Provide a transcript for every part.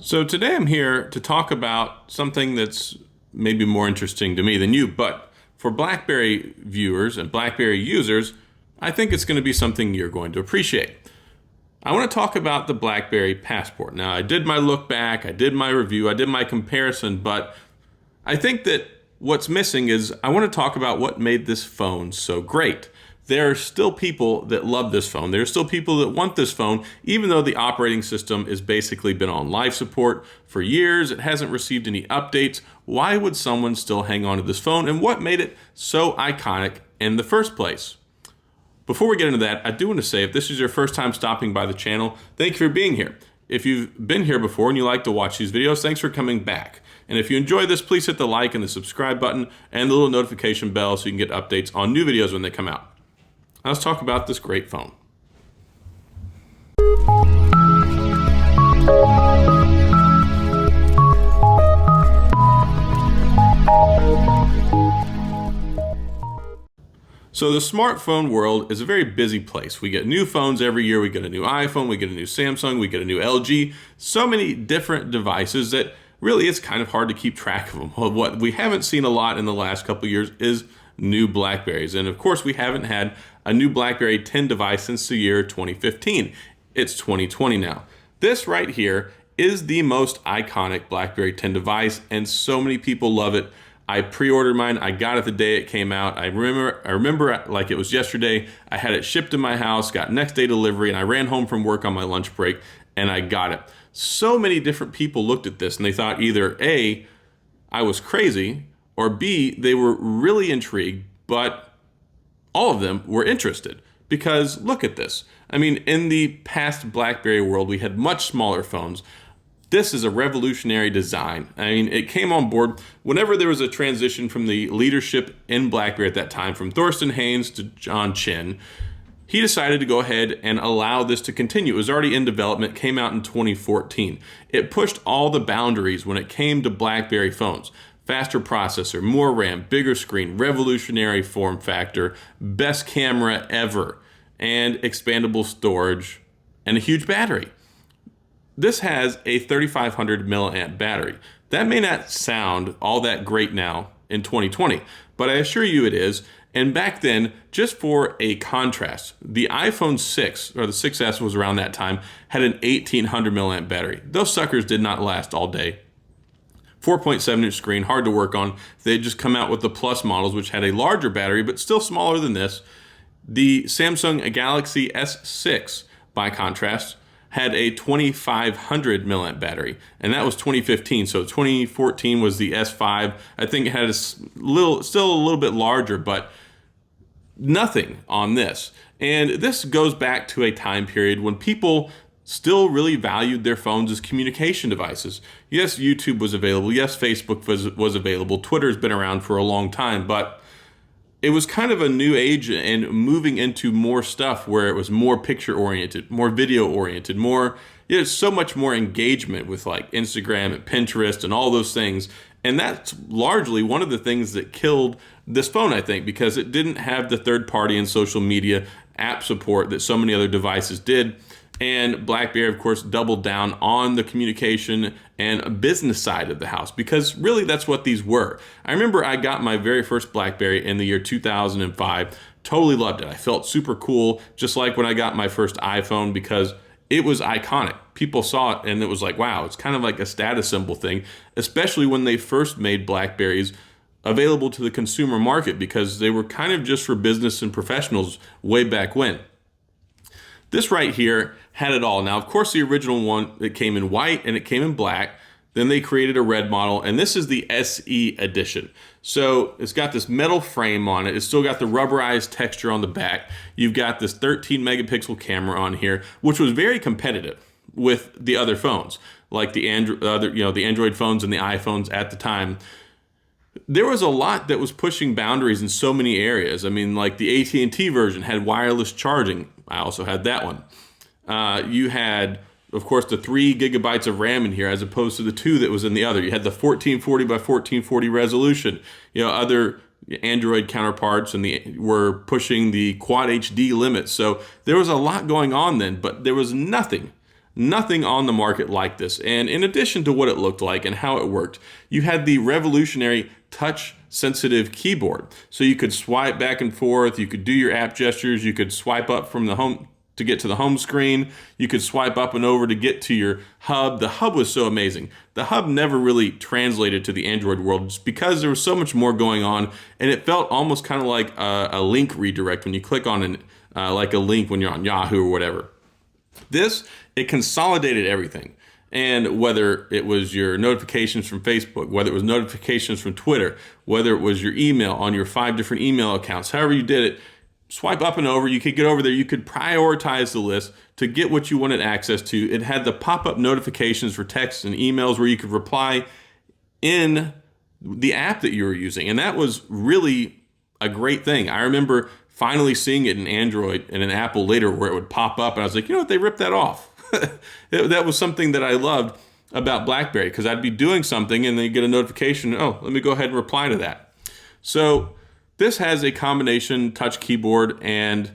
So today I'm here to talk about something that's maybe more interesting to me than you, but for BlackBerry viewers and BlackBerry users, I think it's going to be something you're going to appreciate. I want to talk about the BlackBerry Passport. Now, I did my look back, I did my review, I did my comparison, but I think that what's missing is I want to talk about what made this phone so great. There are still people that love this phone. There are still people that want this phone, even though the operating system has basically been on life support for years. It hasn't received any updates. Why would someone still hang on to this phone? And what made it so iconic in the first place? Before we get into that, I do want to say, if this is your first time stopping by the channel, thank you for being here. If you've been here before and you like to watch these videos, thanks for coming back. And if you enjoy this, please hit the like and the subscribe button and the little notification bell so you can get updates on new videos when they come out. Now let's talk about this great phone. So the smartphone world is a very busy place. We get new phones every year. We get a new iPhone, we get a new Samsung, we get a new LG. So many different devices that really it's kind of hard to keep track of them. Well, what we haven't seen a lot in the last couple of years is new BlackBerries. And of course, we haven't had a new BlackBerry 10 device since the year 2015. It's 2020 now. This right here is the most iconic BlackBerry 10 device, and so many people love it. I pre-ordered mine. I got it the day it came out. I remember like it was yesterday. I had it shipped to my house, got next day delivery, and I ran home from work on my lunch break, and I got it. So many different people looked at this, and they thought either A, I was crazy, or B, they were really intrigued, but all of them were interested. Because look at this. I mean, in the past BlackBerry world, we had much smaller phones. This is a revolutionary design. I mean, it came on board whenever there was a transition from the leadership in BlackBerry at that time, from Thorsten Haynes to John Chen. He decided to go ahead and allow this to continue. It was already in development, came out in 2014. It pushed all the boundaries when it came to BlackBerry phones. Faster processor, more RAM, bigger screen, revolutionary form factor, best camera ever, and expandable storage, and a huge battery. This has a 3,500 milliamp battery. That may not sound all that great now in 2020, but I assure you it is. And back then, just for a contrast, the iPhone 6, or the 6S was around that time, had an 1,800 milliamp battery. Those suckers did not last all day. 4.7-inch screen, hard to work on. They just come out with the Plus models, which had a larger battery, but still smaller than this. The Samsung Galaxy S6, by contrast, had a 2,500 milliamp battery, and that was 2015. So 2014 was the S5. I think it had still a little bit larger, but nothing on this. And this goes back to a time period when people still really valued their phones as communication devices. Yes, YouTube was available. Yes, Facebook was available. Twitter's been around for a long time, but it was kind of a new age and moving into more stuff where it was more picture oriented, more video oriented, more, so much more engagement with like Instagram and Pinterest and all those things. And that's largely one of the things that killed this phone, I think, because it didn't have the third party and social media app support that so many other devices did. And BlackBerry, of course, doubled down on the communication and business side of the house, because really that's what these were. I remember I got my very first BlackBerry in the year 2005. Totally loved it. I felt super cool, just like when I got my first iPhone, because it was iconic. People saw it and it was like, wow, it's kind of like a status symbol thing, especially when they first made BlackBerries available to the consumer market, because they were kind of just for business and professionals way back when. This right here had it all. Now, of course, the original one, it came in white and it came in black. Then they created a red model, and this is the SE edition. So it's got this metal frame on it. It's still got the rubberized texture on the back. You've got this 13 megapixel camera on here, which was very competitive with the other phones, like the Android phones and the iPhones at the time. There was a lot that was pushing boundaries in so many areas. I mean, like the AT&T version had wireless charging. I also had that one. You had, of course, the 3 gigabytes of RAM in here as opposed to the 2 that was in the other. You had the 1440 by 1440 resolution. Other Android counterparts were pushing the Quad HD limit. So there was a lot going on then, but there was nothing nothing on the market like this. And in addition to what it looked like and how it worked, you had the revolutionary touch sensitive keyboard. So you could swipe back and forth, you could do your app gestures, you could swipe up from the home to get to the home screen, you could swipe up and over to get to your hub. The hub was so amazing. The hub never really translated to the Android world just because there was so much more going on, and it felt almost kind of like a link redirect when you click on like a link when you're on Yahoo or whatever. It consolidated everything. And whether it was your notifications from Facebook, whether it was notifications from Twitter, whether it was your email on your 5 different email accounts, however you did it, swipe up and over, you could get over there, you could prioritize the list to get what you wanted access to. It had the pop-up notifications for texts and emails where you could reply in the app that you were using. And that was really a great thing. I remember finally seeing it in Android and in Apple later where it would pop up, and I was like, you know what, they ripped that off. That was something that I loved about BlackBerry, because I'd be doing something and then you get a notification, oh, let me go ahead and reply to that. So this has a combination touch keyboard and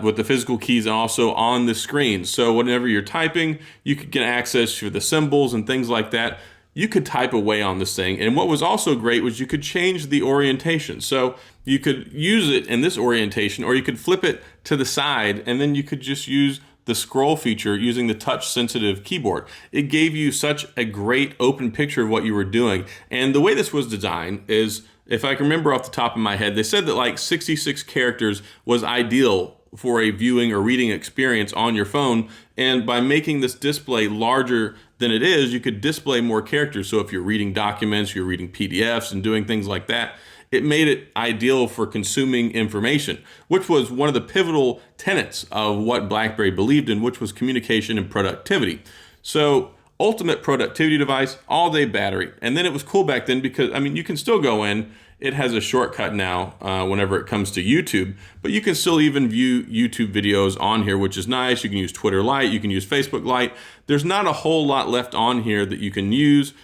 with the physical keys also on the screen. So whenever you're typing, you could get access to the symbols and things like that. You could type away on this thing. And what was also great was you could change the orientation. So you could use it in this orientation, or you could flip it to the side, and then you could just use the scroll feature using the touch sensitive keyboard. It gave you such a great open picture of what you were doing. And the way this was designed is, if I can remember off the top of my head, they said that like 66 characters was ideal for a viewing or reading experience on your phone. And by making this display larger than it is, you could display more characters. So if you're reading documents, you're reading PDFs and doing things like that, it made it ideal for consuming information, which was one of the pivotal tenets of what BlackBerry believed in, which was communication and productivity. So ultimate productivity device, all-day battery. And then it was cool back then because, I mean, you can still go in. It has a shortcut now whenever it comes to YouTube, but you can still even view YouTube videos on here, which is nice. You can use Twitter Lite, you can use Facebook Lite. There's not a whole lot left on here that you can use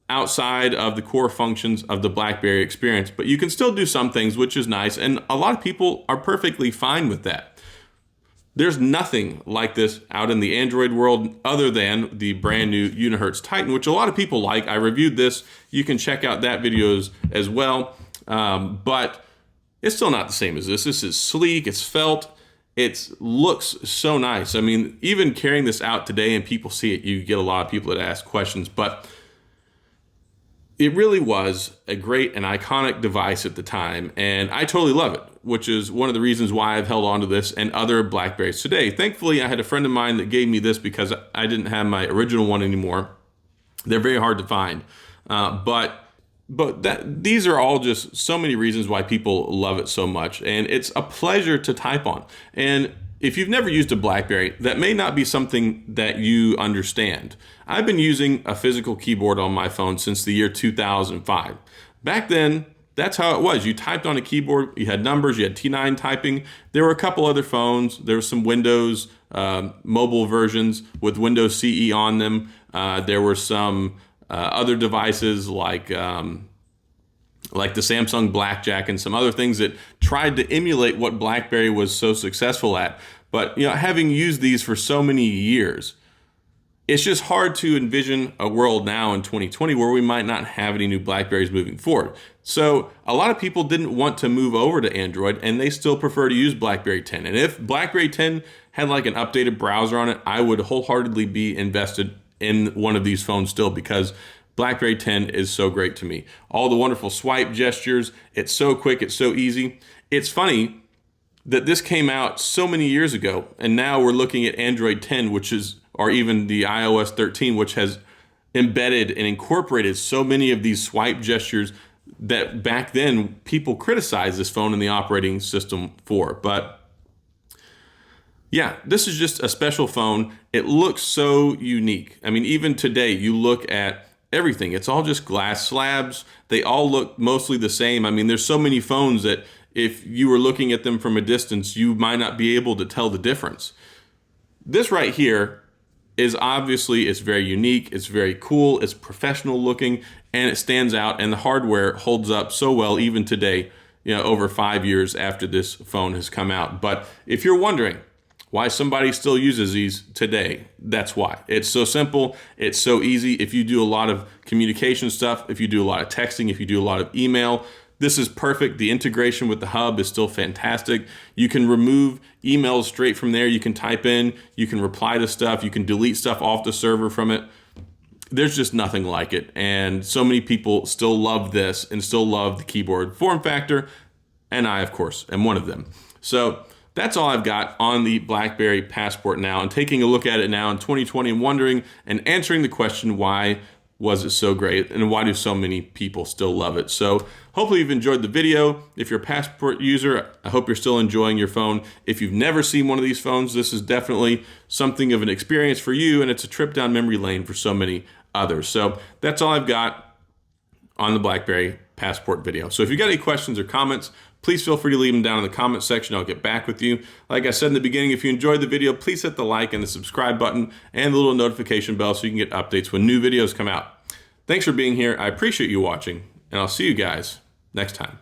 outside of the core functions of the BlackBerry experience, but you can still do some things, which is nice, and a lot of people are perfectly fine with that. There's nothing like this out in the Android world other than the brand new Unihertz Titan, which a lot of people like. I reviewed this. You can check out that video as well, but it's still not the same as this. This is sleek, it's felt, it looks so nice. I mean, even carrying this out today and people see it, you get a lot of people that ask questions, but it really was a great and iconic device at the time, and I totally love it, which is one of the reasons why I've held on to this and other BlackBerries today. Thankfully, I had a friend of mine that gave me this because I didn't have my original one anymore. They're very hard to find, but these are all just so many reasons why people love it so much, and it's a pleasure to type on. And if you've never used a BlackBerry, that may not be something that you understand. I've been using a physical keyboard on my phone since the year 2005. Back then, that's how it was. You typed on a keyboard, you had numbers, you had T9 typing. There were a couple other phones. There were some Windows mobile versions with Windows CE on them. There were some other devices like the Samsung Blackjack and some other things that tried to emulate what BlackBerry was so successful at. But having used these for so many years, it's just hard to envision a world now in 2020 where we might not have any new BlackBerries moving forward. So a lot of people didn't want to move over to Android, and they still prefer to use BlackBerry 10. And if BlackBerry 10 had like an updated browser on it, I would wholeheartedly be invested in one of these phones still, because BlackBerry 10 is so great to me. All the wonderful swipe gestures, it's so quick, it's so easy. It's funny that this came out so many years ago, and now we're looking at Android 10, or even the iOS 13, which has embedded and incorporated so many of these swipe gestures that back then people criticized this phone and the operating system for. But yeah, this is just a special phone. It looks so unique. I mean, even today, you look at everything. It's all just glass slabs. They all look mostly the same. I mean, there's so many phones that if you were looking at them from a distance, you might not be able to tell the difference. This right here is obviously, it's very unique, it's very cool, it's professional looking, and it stands out, and the hardware holds up so well even today, over 5 years after this phone has come out. But if you're wondering, why somebody still uses these today. That's why. It's so simple. It's so easy. If you do a lot of communication stuff, if you do a lot of texting, if you do a lot of email, this is perfect. The integration with the hub is still fantastic. You can remove emails straight from there. You can type in, you can reply to stuff, you can delete stuff off the server from it. There's just nothing like it. And so many people still love this and still love the keyboard form factor. And I, of course, am one of them. So that's all I've got on the BlackBerry Passport now, and taking a look at it now in 2020 and wondering and answering the question, why was it so great and why do so many people still love it? So hopefully you've enjoyed the video. If you're a Passport user, I hope you're still enjoying your phone. If you've never seen one of these phones, this is definitely something of an experience for you, and it's a trip down memory lane for so many others. So that's all I've got on the BlackBerry Passport video. So if you've got any questions or comments, please feel free to leave them down in the comment section. I'll get back with you. Like I said in the beginning, if you enjoyed the video, please hit the like and the subscribe button and the little notification bell so you can get updates when new videos come out. Thanks for being here. I appreciate you watching, and I'll see you guys next time.